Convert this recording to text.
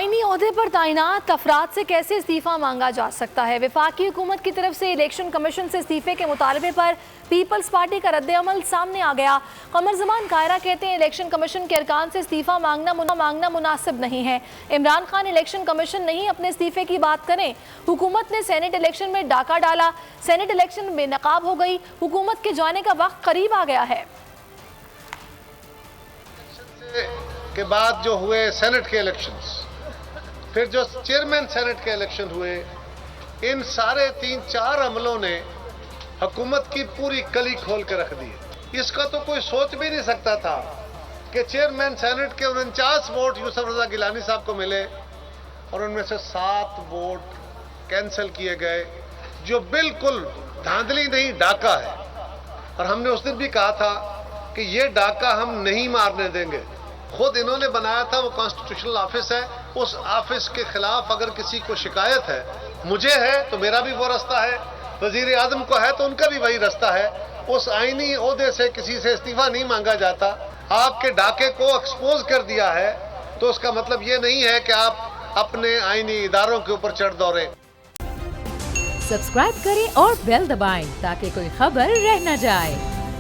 आईनी ओहदे पर तैनात अफराद से कैसे इस्तीफ़ा मांगा जा सकता है। वफाकी हुकूमत की तरफ से इलेक्शन कमीशन से इस्तीफ़े के मुतालबे पर पीपल्स पार्टी का रद्द-ए-अमल सामने आ गया। कमर ज़मान कायरा कहते हैं इलेक्शन कमीशन के अरकान से इस्तीफ़ा मांगना मुनासिब नहीं है। इमरान खान इलेक्शन कमीशन नहीं अपने इस्तीफ़े की बात करें। हुकूमत ने सेनेट इलेक्शन में डाका डाला, सेनेट इलेक्शन बेनकाब हो गई। हुकूमत के जाने का वक्त करीब आ गया है। के बाद जो हुए सेनेट के इलेक्शंस, फिर जो चेयरमैन सेनेट के इलेक्शन हुए, इन सारे 3-4 अमलों ने हुकूमत की पूरी कली खोल के रख दी। इसका तो कोई सोच भी नहीं सकता था कि चेयरमैन सेनेट के 49 वोट यूसुफ रजा गिलानी साहब को मिले और उनमें से 7 वोट कैंसिल किए गए, जो बिल्कुल धांधली नहीं डाका है। और हमने उस दिन भी कहा था कि ये डाका हम नहीं मारने देंगे। खुद इन्होंने बनाया था, वो कॉन्स्टिट्यूशनल ऑफिस है, उस ऑफिस के खिलाफ अगर किसी को शिकायत है, मुझे है तो मेरा भी वो रास्ता है, वजीर आजम को है तो उनका भी वही रास्ता है। उस आईनी ओहदे से किसी से इस्तीफा नहीं मांगा जाता। आपके डाके को एक्सपोज कर दिया है तो उसका मतलब ये नहीं है कि आप अपने आईनी इदारों के ऊपर चढ़ दौड़ें। सब्सक्राइब करें और बेल दबाएं ताकि कोई खबर रह न जाए।